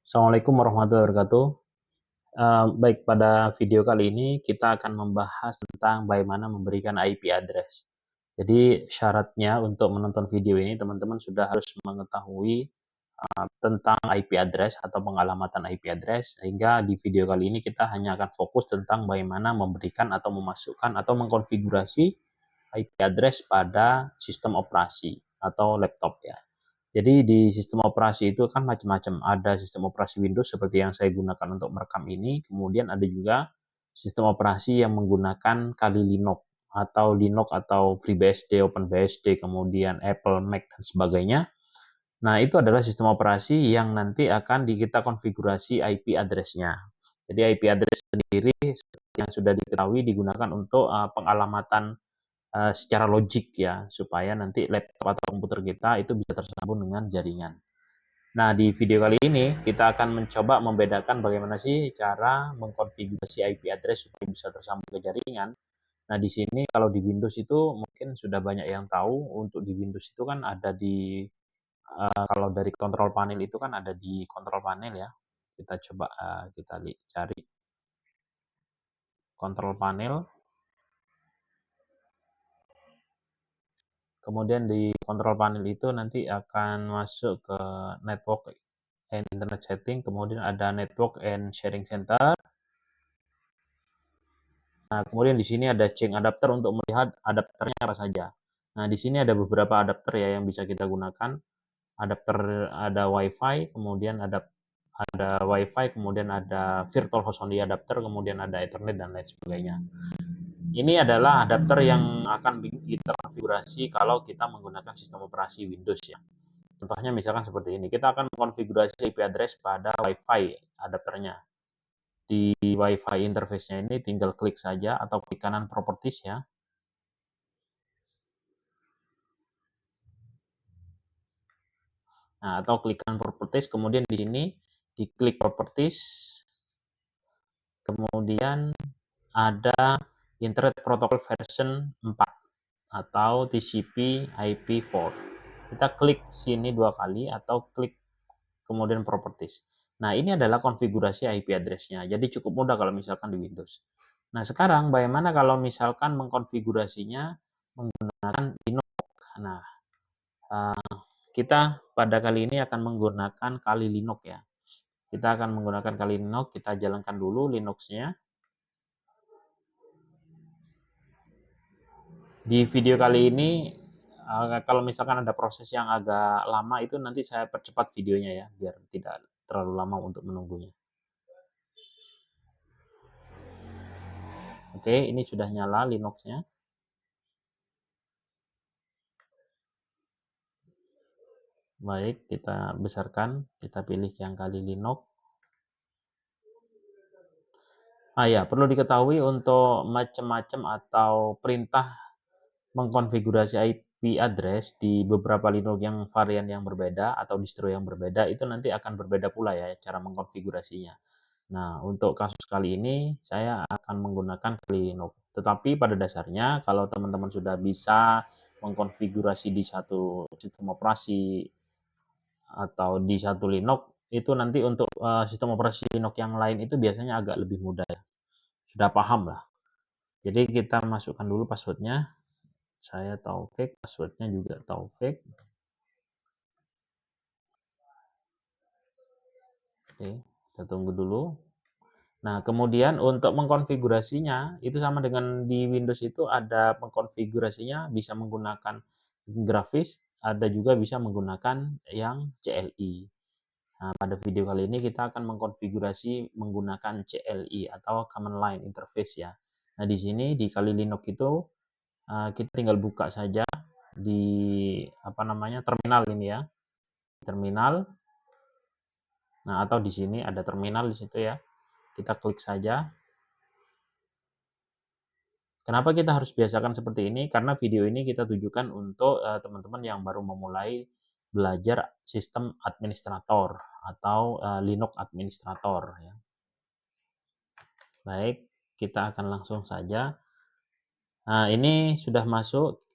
Assalamualaikum warahmatullahi wabarakatuh. Baik, pada video kali ini kita akan membahas tentang bagaimana memberikan IP address. Jadi syaratnya untuk menonton video ini teman-teman sudah harus mengetahui tentang IP address atau pengalamatan IP address, sehingga di video kali ini kita hanya akan fokus tentang bagaimana memberikan atau memasukkan atau mengkonfigurasi IP address pada sistem operasi atau laptop ya. Jadi di sistem operasi itu kan macam-macam. Ada sistem operasi Windows seperti yang saya gunakan untuk merekam ini, kemudian ada juga sistem operasi yang menggunakan Kali Linux atau FreeBSD, OpenBSD, kemudian Apple, Mac dan sebagainya. Nah, itu adalah sistem operasi yang nanti akan kita konfigurasi IP address-nya. Jadi IP address sendiri yang sudah diketahui digunakan untuk pengalamatan secara logik ya, supaya nanti laptop atau komputer kita itu bisa tersambung dengan jaringan. Nah, di video kali ini kita akan mencoba membedakan bagaimana sih cara mengkonfigurasi IP address supaya bisa tersambung ke jaringan. Nah, di sini kalau di Windows itu mungkin sudah banyak yang tahu, untuk di Windows itu kan ada kalau dari control panel itu kan ada di control panel ya. Kita coba kita cari control panel. Kemudian di control panel itu nanti akan masuk ke network and internet setting, kemudian ada network and sharing center. Nah, kemudian di sini ada change adapter untuk melihat adapternya apa saja. Nah, di sini ada beberapa adapter ya yang bisa kita gunakan. Adapter ada WiFi, kemudian ada WiFi, kemudian ada virtual host only adapter, kemudian ada Ethernet dan lain sebagainya. Ini adalah adapter yang akan kita konfigurasi kalau kita menggunakan sistem operasi Windows ya. Contohnya misalkan seperti ini, kita akan mengkonfigurasi IP address pada WiFi adapternya. Di WiFi interface-nya ini tinggal klik saja atau klik kanan properties ya. Nah, atau klik kanan properties, kemudian di sini diklik properties, kemudian ada Internet Protocol version 4 atau TCP IP4. Kita klik sini 2 kali atau klik kemudian properties. Nah, ini adalah konfigurasi IP address-nya. Jadi cukup mudah kalau misalkan di Windows. Nah, sekarang bagaimana kalau misalkan mengkonfigurasinya menggunakan Linux? Nah, kita pada kali ini akan menggunakan Kali Linux ya. Kita akan menggunakan Kali Linux, kita jalankan dulu Linux-nya. Di video kali ini, kalau misalkan ada proses yang agak lama itu nanti saya percepat videonya ya, biar tidak terlalu lama untuk menunggunya. Oke, ini sudah nyala Linux-nya. Baik, kita besarkan, kita pilih yang Kali Linux. Ya, perlu diketahui untuk macam-macam atau perintah mengkonfigurasi IP address di beberapa Linux yang varian yang berbeda atau distro yang berbeda itu nanti akan berbeda pula ya cara mengkonfigurasinya. Nah, untuk kasus kali ini saya akan menggunakan Kali Linux. Tetapi pada dasarnya kalau teman-teman sudah bisa mengkonfigurasi di satu sistem operasi atau di satu Linux, itu nanti untuk sistem operasi Linux yang lain itu biasanya agak lebih mudah ya. Sudah paham lah. Jadi kita masukkan dulu passwordnya. Saya Taufik, passwordnya juga Taufik. Oke, kita tunggu dulu. Nah, kemudian untuk mengkonfigurasinya itu sama dengan di Windows itu ada mengkonfigurasinya bisa menggunakan grafis, ada juga bisa menggunakan yang CLI. Nah, pada video kali ini kita akan mengkonfigurasi menggunakan CLI atau Command Line Interface ya. Nah, di sini di Kali Linux itu kita tinggal buka saja di terminal ini ya. Terminal. Nah, atau di sini ada terminal di situ ya. Kita klik saja. Kenapa kita harus biasakan seperti ini? Karena video ini kita tujukan untuk teman-teman yang baru memulai belajar sistem administrator atau Linux administrator ya. Baik, kita akan langsung saja. Nah, ini sudah masuk.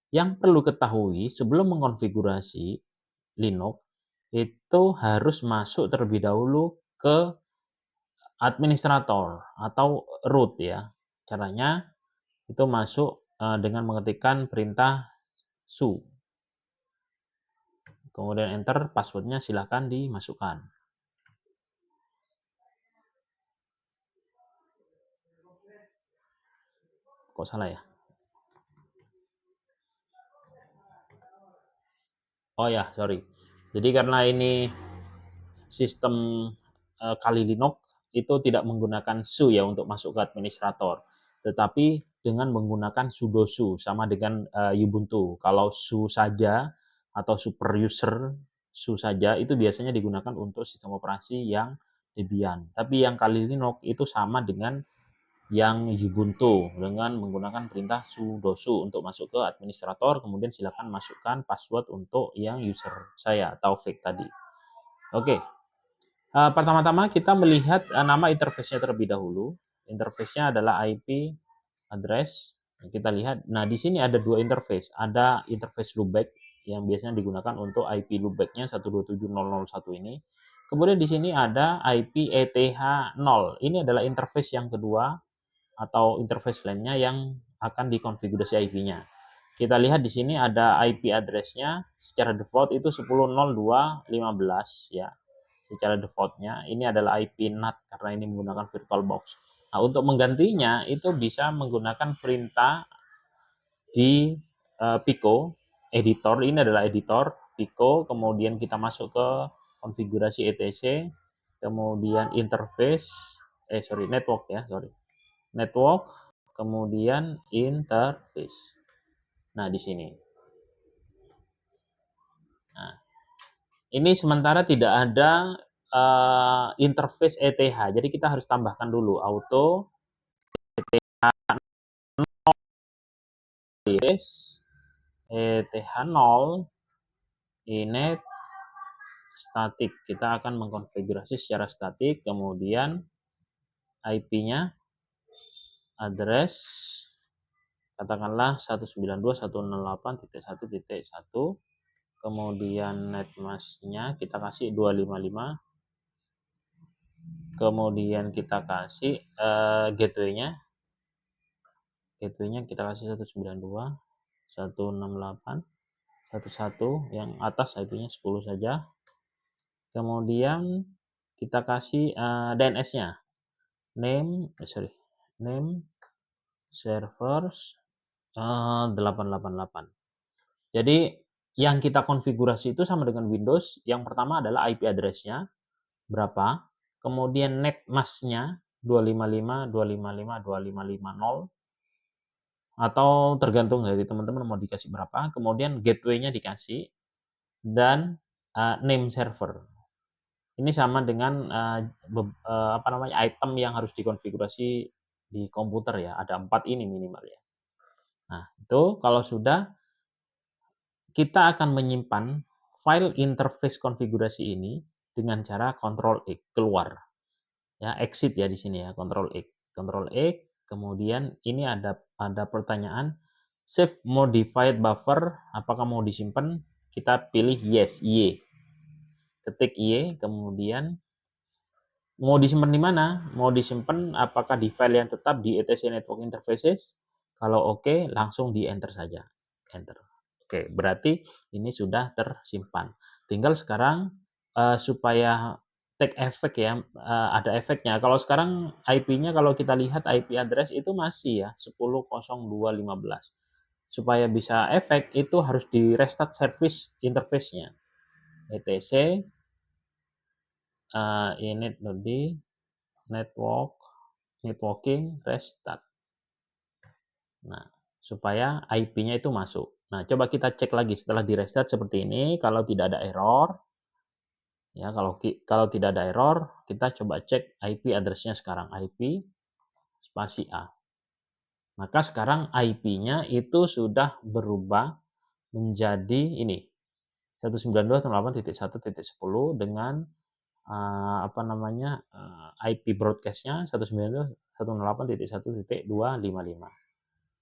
Yang perlu ketahui sebelum mengkonfigurasi Linux, itu harus masuk terlebih dahulu ke administrator atau root ya. Caranya itu masuk, dengan mengetikkan perintah su, kemudian enter, password-nya silahkan dimasukkan. Kok salah ya? Oh ya, sorry. Jadi karena ini sistem, Kali Linux itu tidak menggunakan su ya untuk masuk ke administrator, tetapi dengan menggunakan sudo su sama dengan, Ubuntu. Kalau su saja atau super user su saja itu biasanya digunakan untuk sistem operasi yang Debian. Tapi yang Kali Linux itu sama dengan yang Ubuntu dengan menggunakan perintah sudo su untuk masuk ke administrator, kemudian silakan masukkan password untuk yang user saya, Taufik tadi. Oke, pertama-tama kita melihat nama interface-nya terlebih dahulu. Interface-nya adalah IP address. Kita lihat, nah di sini ada dua interface. Ada interface loopback yang biasanya digunakan untuk IP loopback-nya 127.0.0.1 ini. Kemudian di sini ada IP ETH0. Ini adalah interface yang kedua atau interface lainnya yang akan dikonfigurasi IP-nya. Kita lihat di sini ada IP address-nya secara default itu 10.02.15 ya. Secara default-nya ini adalah IP NAT karena ini menggunakan VirtualBox. Nah, untuk menggantinya itu bisa menggunakan perintah di Pico editor. Ini adalah editor Pico, kemudian kita masuk ke konfigurasi etc, kemudian interface network ya, network, kemudian interface. Nah, di sini. Nah, ini sementara tidak ada interface ETH. Jadi kita harus tambahkan dulu auto ETH0 init static. Kita akan mengkonfigurasi secara statik, kemudian IP-nya address katakanlah 192.168.1.1, kemudian netmask-nya kita kasih 255, kemudian kita kasih gateway-nya kita kasih 192.168.1.1, yang atas IP-nya 10 saja. Kemudian kita kasih DNS-nya name servers 888. Jadi yang kita konfigurasi itu sama dengan Windows. Yang pertama adalah IP address-nya berapa, kemudian netmask-nya 255.255.255.0 atau tergantung dari teman-teman mau dikasih berapa, kemudian gateway-nya dikasih, dan name server. Ini sama dengan item yang harus dikonfigurasi di komputer ya, ada 4 ini minimal ya. Nah, itu kalau sudah, kita akan menyimpan file interface konfigurasi ini dengan cara Ctrl X, keluar. Ya, exit ya di sini ya, Ctrl X. Ctrl X, kemudian ini ada pertanyaan, save modified buffer, apakah mau disimpan? Kita pilih yes, Y. Ketik Y, kemudian mau disimpan di mana? Mau disimpan apakah di file yang tetap di etc network interfaces? Kalau oke, langsung di enter saja. Enter. Oke, berarti ini sudah tersimpan. Tinggal sekarang supaya take effect ya, ada efeknya. Kalau sekarang IP-nya kalau kita lihat IP address itu masih ya 10.02.15. Supaya bisa efek itu harus di restart service interface-nya. etc init networking restart. Nah, supaya IP-nya itu masuk. Nah, coba kita cek lagi setelah di restart seperti ini. Kalau tidak ada error, ya kalau tidak ada error, kita coba cek IP address-nya sekarang, IP spasi A. Maka sekarang IP-nya itu sudah berubah menjadi ini 192.168.1.10 dengan IP broadcast-nya 192.168.1.255.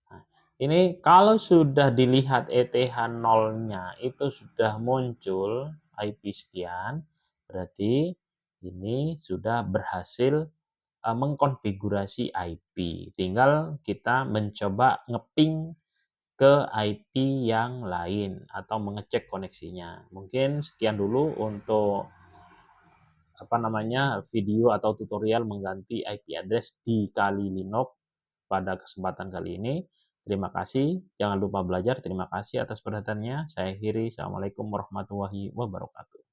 Nah, ini kalau sudah dilihat ETH 0-nya itu sudah muncul IP sekian, berarti ini sudah berhasil mengkonfigurasi IP. Tinggal kita mencoba ngeping ke IP yang lain atau mengecek koneksinya. Mungkin sekian dulu untuk video atau tutorial mengganti IP address di Kali Linux pada kesempatan kali ini. Terima kasih, jangan lupa belajar. Terima kasih atas perhatiannya. Saya akhiri. Assalamualaikum warahmatullahi wabarakatuh.